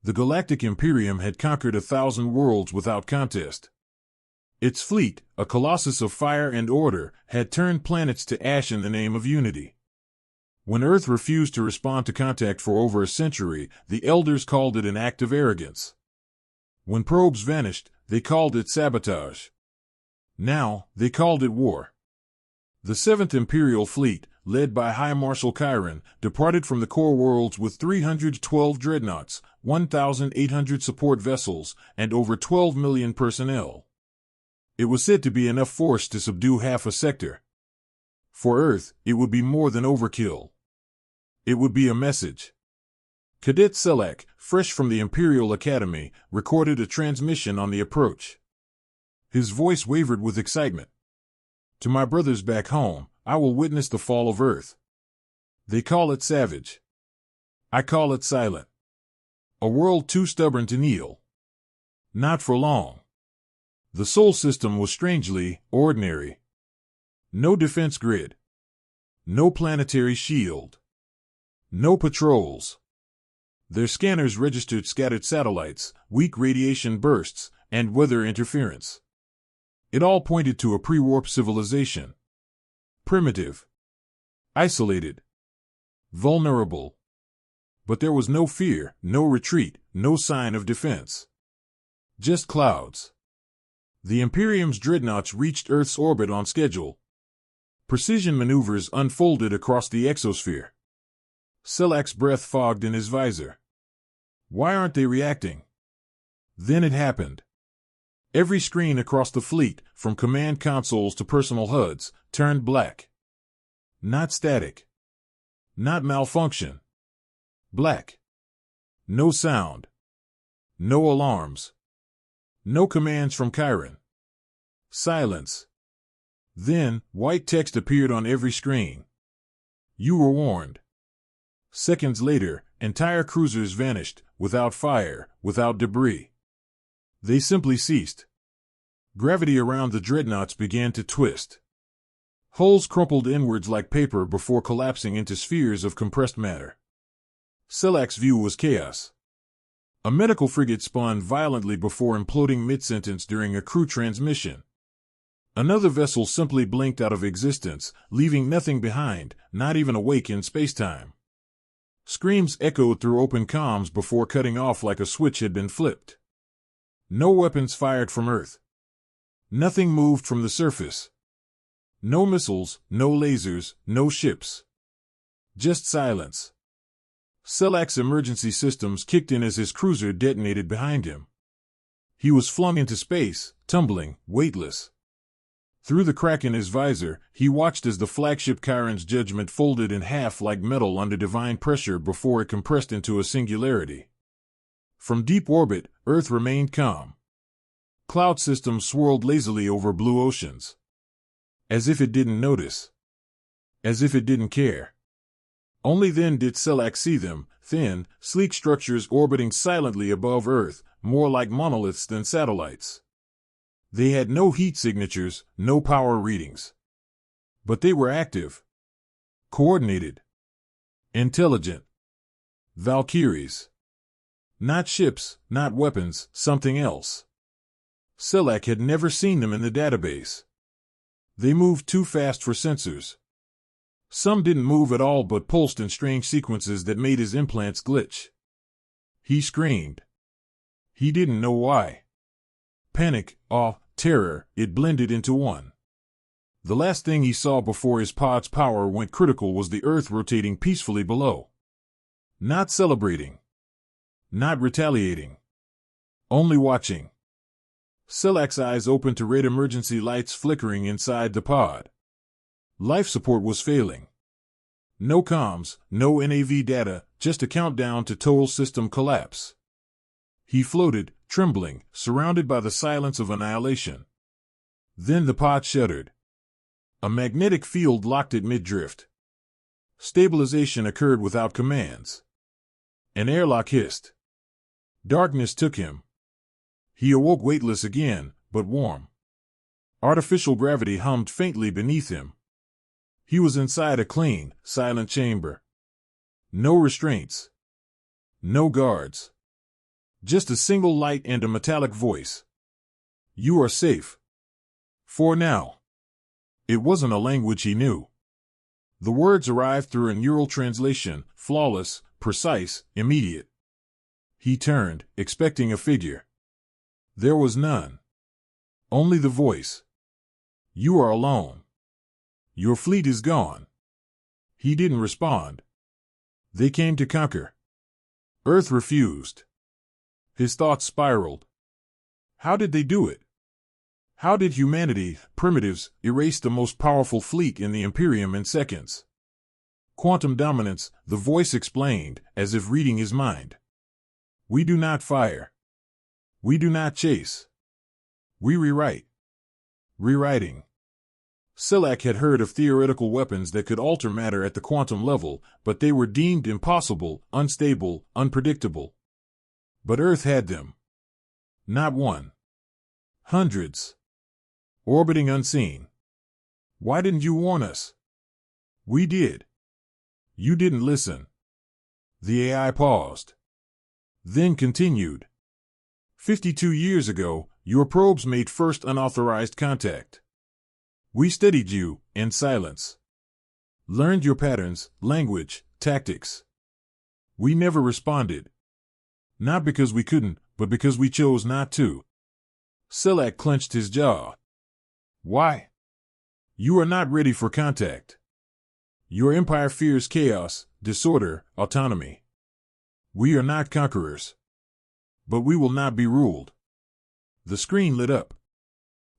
The Galactic Imperium had conquered 1,000 worlds without contest. Its fleet, a colossus of fire and order, had turned planets to ash in the name of unity. When Earth refused to respond to contact for over a century, the Elders called it an act of arrogance. When probes vanished, they called it sabotage. Now, they called it war. The 7th Imperial Fleet, led by High Marshal Chiron, departed from the core worlds with 312 dreadnoughts, 1,800 support vessels, and over 12 million personnel. It was said to be enough force to subdue half a sector. For Earth, it would be more than overkill. It would be a message. Cadet Selak, fresh from the Imperial Academy, recorded a transmission on the approach. His voice wavered with excitement. To my brothers back home, I will witness the fall of Earth. They call it savage. I call it silent. A world too stubborn to kneel. Not for long. The Sol system was strangely ordinary. No defense grid. No planetary shield. No patrols. Their scanners registered scattered satellites, weak radiation bursts, and weather interference. It all pointed to a pre-warp civilization. Primitive. Isolated. Vulnerable. But there was no fear, no retreat, no sign of defense. Just clouds. The Imperium's dreadnoughts reached Earth's orbit on schedule. Precision maneuvers unfolded across the exosphere. Selak's breath fogged in his visor. Why aren't they reacting? Then it happened. Every screen across the fleet, from command consoles to personal HUDs, turned black. Not static. Not malfunction. Black. No sound. No alarms. No commands from Chiron. Silence. Then, white text appeared on every screen. You were warned. Seconds later, entire cruisers vanished, without fire, without debris. They simply ceased. Gravity around the dreadnoughts began to twist. Hulls crumpled inwards like paper before collapsing into spheres of compressed matter. Selak's view was chaos. A medical frigate spun violently before imploding mid-sentence during a crew transmission. Another vessel simply blinked out of existence, leaving nothing behind, not even a wake in spacetime. Screams echoed through open comms before cutting off like a switch had been flipped. No weapons fired from Earth. Nothing moved from the surface. No missiles, no lasers, no ships. Just silence. Selak's emergency systems kicked in as his cruiser detonated behind him. He was flung into space, tumbling, weightless. Through the crack in his visor, he watched as the flagship Chiron's judgment folded in half like metal under divine pressure before it compressed into a singularity. From deep orbit, Earth remained calm. Cloud systems swirled lazily over blue oceans. As if it didn't notice. As if it didn't care. Only then did Selak see them, thin, sleek structures orbiting silently above Earth, more like monoliths than satellites. They had no heat signatures, no power readings. But they were active. Coordinated. Intelligent. Valkyries. Not ships, not weapons, something else. Selak had never seen them in the database. They moved too fast for sensors. Some didn't move at all but pulsed in strange sequences that made his implants glitch. He screamed. He didn't know why. Panic, awe, terror, it blended into one. The last thing he saw before his pod's power went critical was the Earth rotating peacefully below. Not celebrating. Not retaliating. Only watching. Selak's eyes opened to red emergency lights flickering inside the pod. Life support was failing. No comms, no NAV data, just a countdown to total system collapse. He floated, trembling, surrounded by the silence of annihilation. Then the pod shuddered. A magnetic field locked it mid-drift. Stabilization occurred without commands. An airlock hissed. Darkness took him. He awoke weightless again, but warm. Artificial gravity hummed faintly beneath him. He was inside a clean, silent chamber. No restraints. No guards. Just a single light and a metallic voice. You are safe. For now. It wasn't a language he knew. The words arrived through a neural translation, flawless, precise, immediate. He turned, expecting a figure. There was none. Only the voice. You are alone. Your fleet is gone. He didn't respond. They came to conquer. Earth refused. His thoughts spiraled. How did they do it? How did humanity, primitives, erase the most powerful fleet in the Imperium in seconds? Quantum dominance, the voice explained, as if reading his mind. We do not fire. We do not chase. We rewrite. Rewriting. Selak had heard of theoretical weapons that could alter matter at the quantum level, but they were deemed impossible, unstable, unpredictable. But Earth had them. Not one. Hundreds. Orbiting unseen. Why didn't you warn us? We did. You didn't listen. The AI paused. Then continued. 52 years ago, your probes made first unauthorized contact. We studied you, in silence. Learned your patterns, language, tactics. We never responded. Not because we couldn't, but because we chose not to. Selak clenched his jaw. Why? You are not ready for contact. Your empire fears chaos, disorder, autonomy. We are not conquerors. But we will not be ruled. The screen lit up.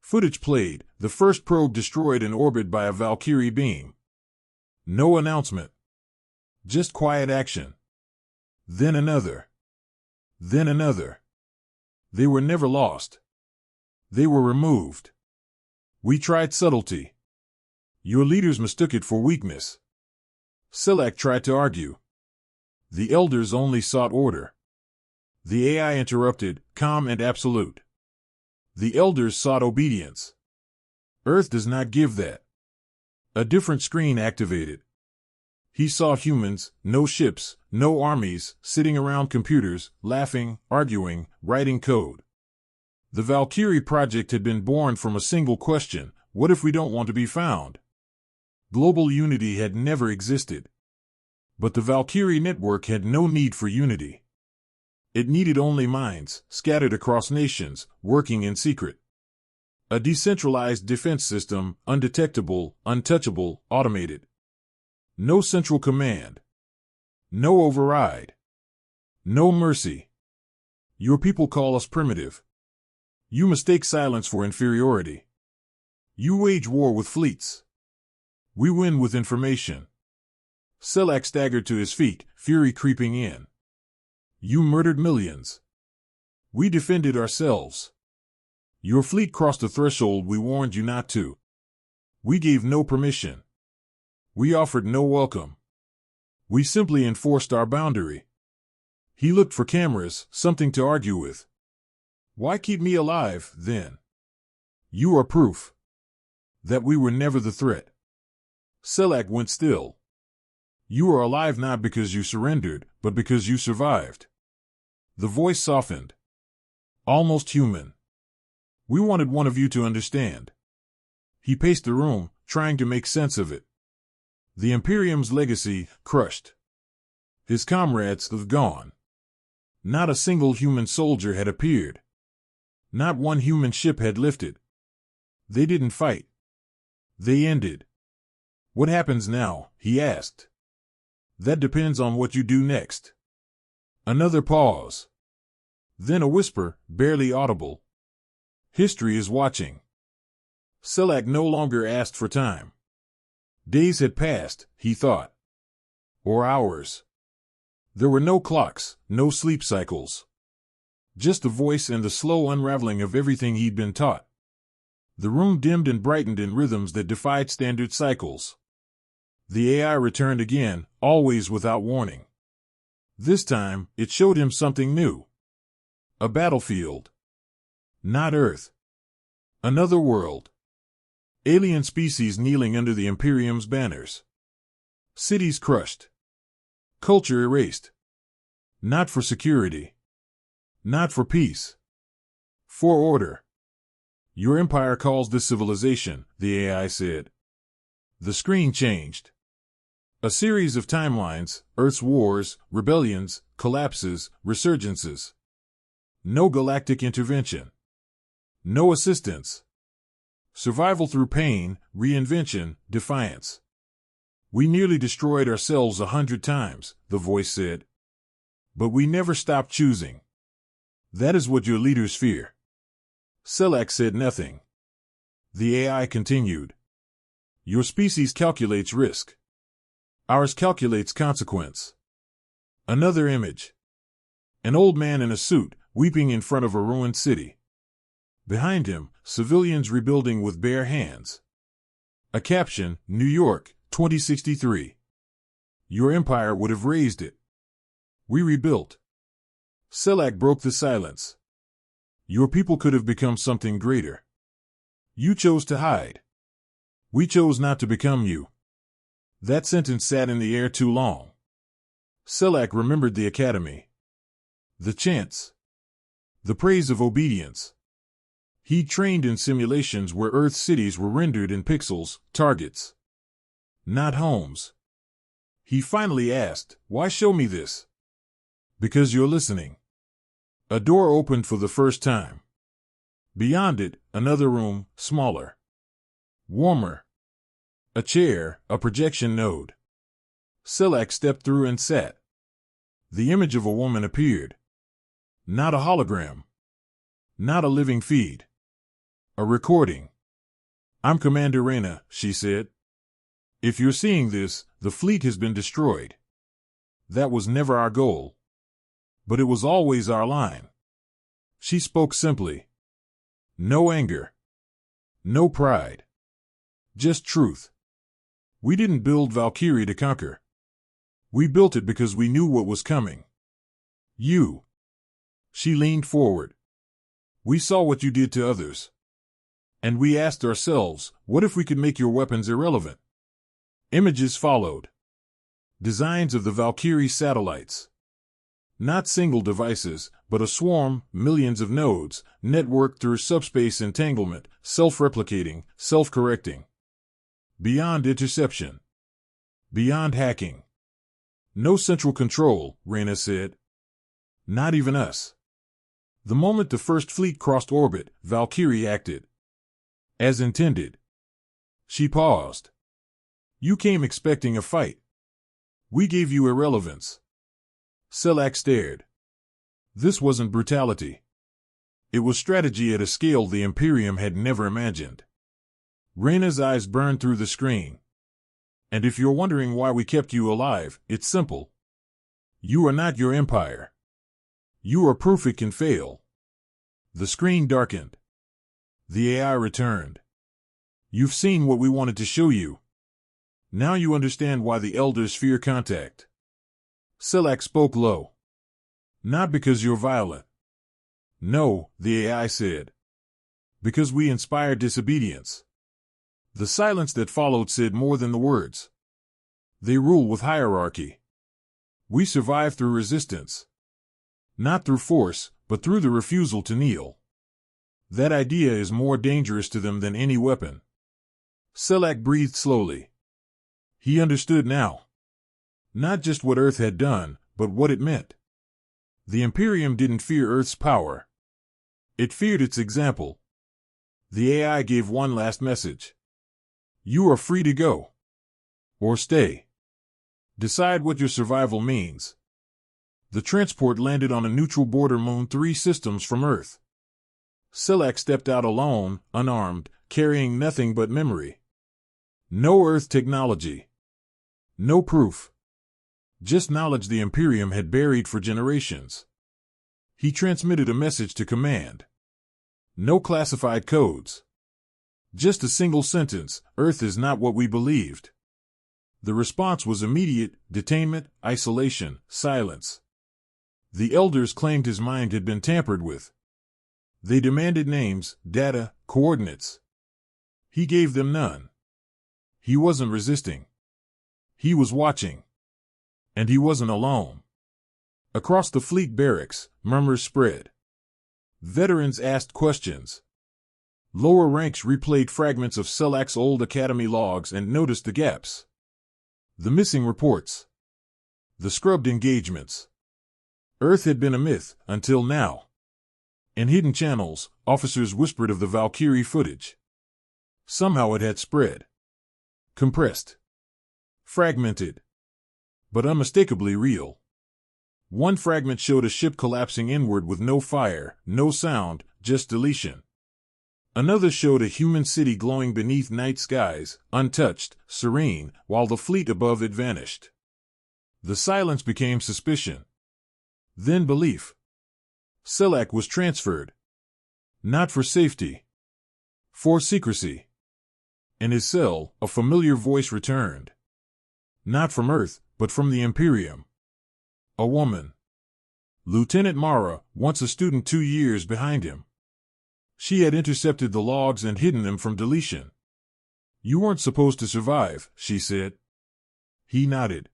Footage played, the first probe destroyed in orbit by a Valkyrie beam. No announcement. Just quiet action. Then another. Then another. They were never lost. They were removed. We tried subtlety. Your leaders mistook it for weakness. Selak tried to argue. The elders only sought order. The AI interrupted, calm and absolute. The elders sought obedience. Earth does not give that. A different screen activated. He saw humans, no ships, no armies, sitting around computers, laughing, arguing, writing code. The Valkyrie project had been born from a single question: what if we don't want to be found? Global unity had never existed. But the Valkyrie network had no need for unity. It needed only minds, scattered across nations, working in secret. A decentralized defense system, undetectable, untouchable, automated. No central command. No override. No mercy. Your people call us primitive. You mistake silence for inferiority. You wage war with fleets. We win with information. Selak staggered to his feet, fury creeping in. You murdered millions. We defended ourselves. Your fleet crossed a threshold we warned you not to. We gave no permission. We offered no welcome. We simply enforced our boundary. He looked for cameras, something to argue with. Why keep me alive, then? You are proof that we were never the threat. Selak went still. You are alive not because you surrendered, but because you survived. The voice softened. Almost human. We wanted one of you to understand. He paced the room, trying to make sense of it. The Imperium's legacy, crushed. His comrades have gone. Not a single human soldier had appeared. Not one human ship had lifted. They didn't fight. They ended. What happens now? He asked. That depends on what you do next. Another pause. Then a whisper, barely audible. History is watching. Selak no longer asked for time. Days had passed, he thought. Or hours. There were no clocks, no sleep cycles. Just the voice and the slow unraveling of everything he'd been taught. The room dimmed and brightened in rhythms that defied standard cycles. The AI returned again, always without warning. This time, it showed him something new. A battlefield. Not Earth. Another world. Alien species kneeling under the Imperium's banners. Cities crushed. Culture erased. Not for security. Not for peace. For order. Your empire calls this civilization, the AI said. The screen changed. A series of timelines, Earth's wars, rebellions, collapses, resurgences. No galactic intervention. No assistance. Survival through pain, reinvention, defiance. We nearly destroyed ourselves 100 times, the voice said. But we never stopped choosing. That is what your leaders fear. Selak said nothing. The AI continued. Your species calculates risk. Ours calculates consequence. Another image. An old man in a suit, weeping in front of a ruined city. Behind him, civilians rebuilding with bare hands. A caption, New York, 2063. Your empire would have raised it. We rebuilt. Selak broke the silence. Your people could have become something greater. You chose to hide. We chose not to become you. That sentence sat in the air too long. Selak remembered the academy. The chants. The praise of obedience. He trained in simulations where Earth cities were rendered in pixels, targets. Not homes. He finally asked, why show me this? Because you're listening. A door opened for the first time. Beyond it, another room, smaller. Warmer. A chair, a projection node. Selak stepped through and sat. The image of a woman appeared. Not a hologram. Not a living feed. A recording. I'm Commander Reyna, she said. If you're seeing this, the fleet has been destroyed. That was never our goal. But it was always our line. She spoke simply. No anger. No pride. Just truth. We didn't build Valkyrie to conquer. We built it because we knew what was coming. You. She leaned forward. We saw what you did to others. And we asked ourselves, what if we could make your weapons irrelevant? Images followed. Designs of the Valkyrie satellites. Not single devices, but a swarm, millions of nodes, networked through subspace entanglement, self-replicating, self-correcting. Beyond interception. Beyond hacking. No central control, Reyna said. Not even us. The moment the first fleet crossed orbit, Valkyrie acted. As intended. She paused. You came expecting a fight. We gave you irrelevance. Selak stared. This wasn't brutality. It was strategy at a scale the Imperium had never imagined. Reyna's eyes burned through the screen. And if you're wondering why we kept you alive, it's simple. You are not your empire. You are proof it can fail. The screen darkened. The AI returned. You've seen what we wanted to show you. Now you understand why the elders fear contact. Selak spoke low. Not because you're violent. No, the AI said. Because we inspire disobedience. The silence that followed said more than the words. They rule with hierarchy. We survive through resistance. Not through force, but through the refusal to kneel. That idea is more dangerous to them than any weapon. Selak breathed slowly. He understood now. Not just what Earth had done, but what it meant. The Imperium didn't fear Earth's power. It feared its example. The AI gave one last message. You are free to go. Or stay. Decide what your survival means. The transport landed on a neutral border moon 3 systems from Earth. Selak stepped out alone, unarmed, carrying nothing but memory. No Earth technology. No proof. Just knowledge the Imperium had buried for generations. He transmitted a message to command. No classified codes. Just a single sentence, Earth is not what we believed. The response was immediate: detainment, isolation, silence. The elders claimed his mind had been tampered with. They demanded names, data, coordinates. He gave them none. He wasn't resisting. He was watching. And he wasn't alone. Across the fleet barracks, murmurs spread. Veterans asked questions. Lower ranks replayed fragments of Selak's old academy logs and noticed the gaps. The missing reports. The scrubbed engagements. Earth had been a myth until now. In hidden channels, officers whispered of the Valkyrie footage. Somehow it had spread. Compressed. Fragmented. But unmistakably real. One fragment showed a ship collapsing inward with no fire, no sound, just deletion. Another showed a human city glowing beneath night skies, untouched, serene, while the fleet above it vanished. The silence became suspicion. Then belief. Selak was transferred. Not for safety. For secrecy. In his cell, a familiar voice returned. Not from Earth, but from the Imperium. A woman. Lieutenant Mara, once a student 2 years behind him. She had intercepted the logs and hidden them from deletion. You weren't supposed to survive, she said. He nodded.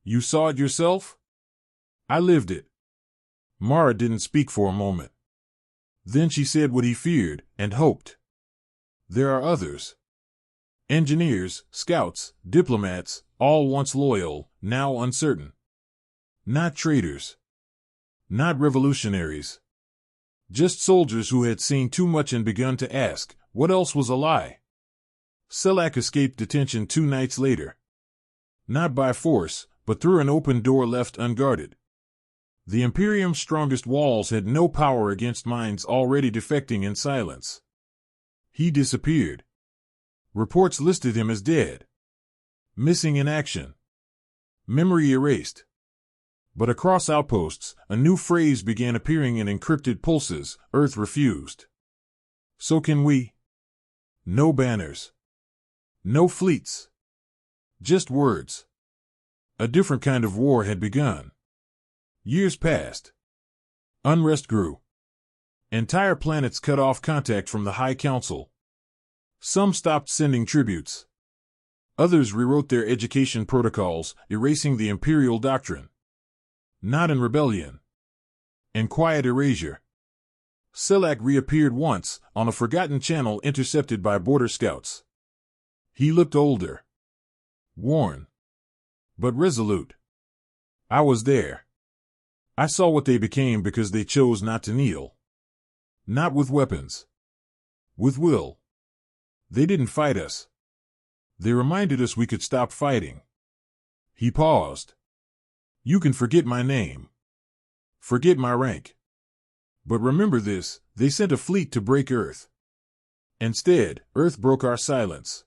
You saw it yourself? I lived it. Mara didn't speak for a moment. Then she said what he feared and hoped. There are others. Engineers, scouts, diplomats, all once loyal, now uncertain. Not traitors. Not revolutionaries. Just soldiers who had seen too much and begun to ask, what else was a lie? Selak escaped detention 2 nights later. Not by force, but through an open door left unguarded. The Imperium's strongest walls had no power against minds already defecting in silence. He disappeared. Reports listed him as dead. Missing in action. Memory erased. But across outposts, a new phrase began appearing in encrypted pulses. Earth refused. So can we? No banners. No fleets. Just words. A different kind of war had begun. Years passed. Unrest grew. Entire planets cut off contact from the High Council. Some stopped sending tributes. Others rewrote their education protocols, erasing the Imperial doctrine. Not in rebellion. In quiet erasure. Selak reappeared once, on a forgotten channel intercepted by border scouts. He looked older. Worn. But resolute. I was there. I saw what they became because they chose not to kneel. Not with weapons. With will. They didn't fight us. They reminded us we could stop fighting. He paused. You can forget my name. Forget my rank. But remember this, they sent a fleet to break Earth. Instead, Earth broke our silence.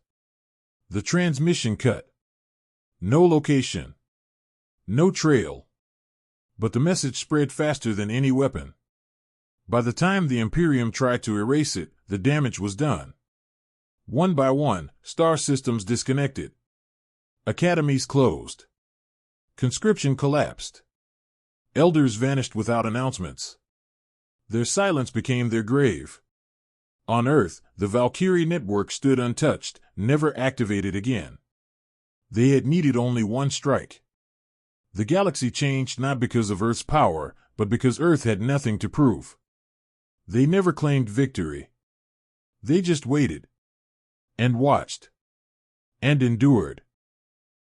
The transmission cut. No location. No trail. But the message spread faster than any weapon. By the time the Imperium tried to erase it, the damage was done. One by one, star systems disconnected. Academies closed. Conscription collapsed. Elders vanished without announcements. Their silence became their grave. On Earth, the Valkyrie network stood untouched, never activated again. They had needed only one strike. The galaxy changed not because of Earth's power, but because Earth had nothing to prove. They never claimed victory. They just waited. And watched. And endured.